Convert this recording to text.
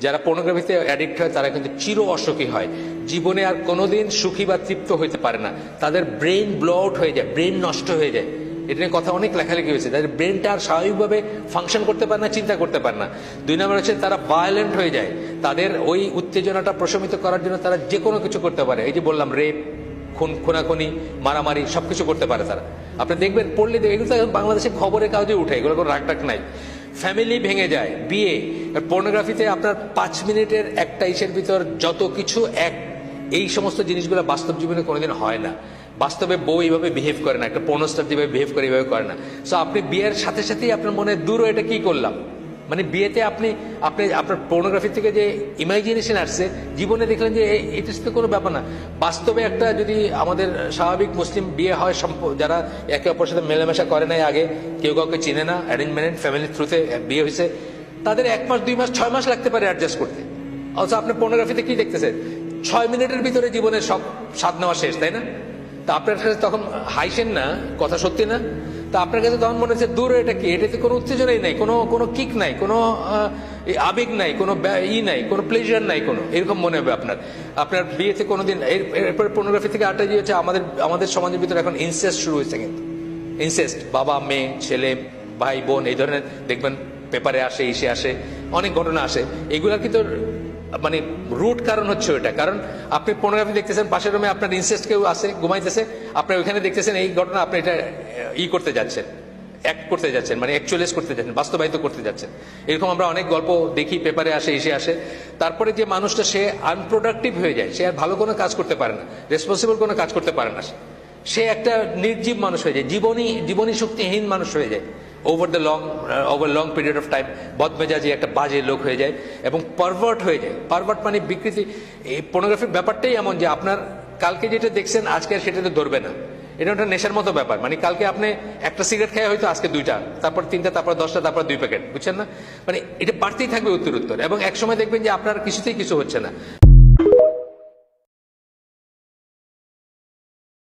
যারা পর্নোগ্রাফিতে অ্যাডিক্ট হয় তারা কিন্তু চির অসুখী হয়, জীবনে আর কোনোদিন সুখী বা তৃপ্ত হইতে পারে না, তাদের ব্রেন ব্লো আউট হয়ে যায়, ব্রেন নষ্ট হয়ে যায়। এটা নিয়ে কথা অনেক লেখালেখি হয়েছে, তাদের ব্রেনটা আর স্বাভাবিকভাবে ফাংশন করতে পারে না, চিন্তা করতে পারে না। 2 নম্বর হচ্ছে তারা ভায়োলেন্ট হয়ে যায়, তাদের ওই উত্তেজনাটা প্রশমিত করার জন্য তারা যে কোনো কিছু করতে পারে। এই যে বললাম, রেপ, খুনাখুনি, মারামারি সবকিছু করতে পারে তারা। আপনি দেখবেন, পড়লে এগুলো তো বাংলাদেশের খবরের কাগজে উঠে, এগুলো কোনো রাগ টাক নাই। ফ্যামিলি ভেঙে যায়, বিয়ে। পর্নোগ্রাফিতে আপনার 5 মিনিটের একটা ইসের ভিতর যত কিছু এই সমস্ত জিনিসগুলো বাস্তব জীবনে কোনোদিন হয় না। বাস্তবে বউ এইভাবে বিহেভ করে না, একটা পর্নোস্টার যেভাবে বিহেভ করে এইভাবে করে না। সো আপনি বিয়ের সাথে সাথেই আপনার মনে দূর, এটা কি করলাম, মানে বিয়েতে আপনি আপনার পর্নোগ্রাফি থেকে যে ইমাজিনেশন আসছে, জীবনে দেখলেন যে এটা তো কোনো ব্যাপার না। বাস্তবে একটা যদি আমাদের স্বাভাবিক মুসলিম বিয়ে হয়, যারা একে অপরের সাথে মেলামেশা করে নাই আগে, কেউ কাউকে চিনে না, অ্যারেঞ্জ ম্যারেঞ্জ ফ্যামিলির থ্রুতে বিয়ে হয়েছে, তাদের 1 মাস 2 মাস 6 মাস লাগতে পারে অ্যাডজাস্ট করতে। অথচ আপনি পর্নোগ্রাফিতে কি দেখতেছেন, 6 মিনিটের ভিতরে জীবনের সব স্বাদ নেওয়া শেষ, তাই না? তা আপনার কাছে তখন হাইসেন না, কথা সত্যি না? তা আপনার কাছে তখন মনে হচ্ছে দূরে, এটা কি, এটাতে কোনো উত্তেজনাই নাই, কোনো কিক নাই, কোনো আবেগ নাই, কোনো নাই, কোনো প্লেজার নাই, কোনো এরকম মনে হবে আপনার বিয়েতে কোনোদিন। এরপরে পর্নোগ্রাফি থেকে আরেকটা যে হচ্ছে, আমাদের সমাজের ভিতরে এখন ইনসেস্ট শুরু হয়েছে। কিন্তু ইনসেস্ট, বাবা মেয়ে, ছেলে ভাই বোন, এই ধরনের দেখবেন পেপারে আসে, ইসে আসে, অনেক ঘটনা আসে। এগুলা কিন্তু মানে রুট কারণ হচ্ছে ওইটা, কারণ আপনি পর্নোগ্রাফি দেখতেছেন, পাশের রুমে আপনার ইনসেস্ট কেউ আছে, ঘুমাইতেছে, আপনি ওইখানে দেখতেছেন এই ঘটনা, আপনি এটা করতে যাচ্ছেন, অ্যাক্ট করতে যাচ্ছেন, মানে অ্যাকচুয়ালাইজ করতে যাচ্ছেন, বাস্তবায়িত করতে যাচ্ছেন। এরকম আমরা অনেক গল্প দেখি, পেপারে আসে, এসে আসে। তারপরে যে মানুষটা সে আনপ্রোডাক্টিভ হয়ে যায়, সে আর ভালো কোনো কাজ করতে পারে না, রেসপন্সিবল কোনো কাজ করতে পারে না, সে একটা নির্জীব মানুষ হয়ে যায়, জীবনী শক্তিহীন মানুষ হয়ে যায়। Over long period of time বদমেজাজি একটা বাজে লোক হয়ে যায় এবং পারভার্ট হয়ে যায়। পারভার্ট মানে বিকৃতি। এই পর্নোগ্রাফির ব্যাপারটাই এমন যে আপনার কালকে যেটা দেখছেন আজকে আর সেটাতে ধরবে না। এটা একটা নেশার মতো ব্যাপার, মানে কালকে আপনি একটা সিগারেট খেয়ে হয়তো আজকে 2টা, তারপর 3টা, তারপর 10টা, তারপর 2 প্যাকেট, বুঝছেন না? মানে এটা বাড়তেই থাকবে উত্তর, এবং একসময় দেখবেন যে আপনার কিছুতেই কিছু হচ্ছে না।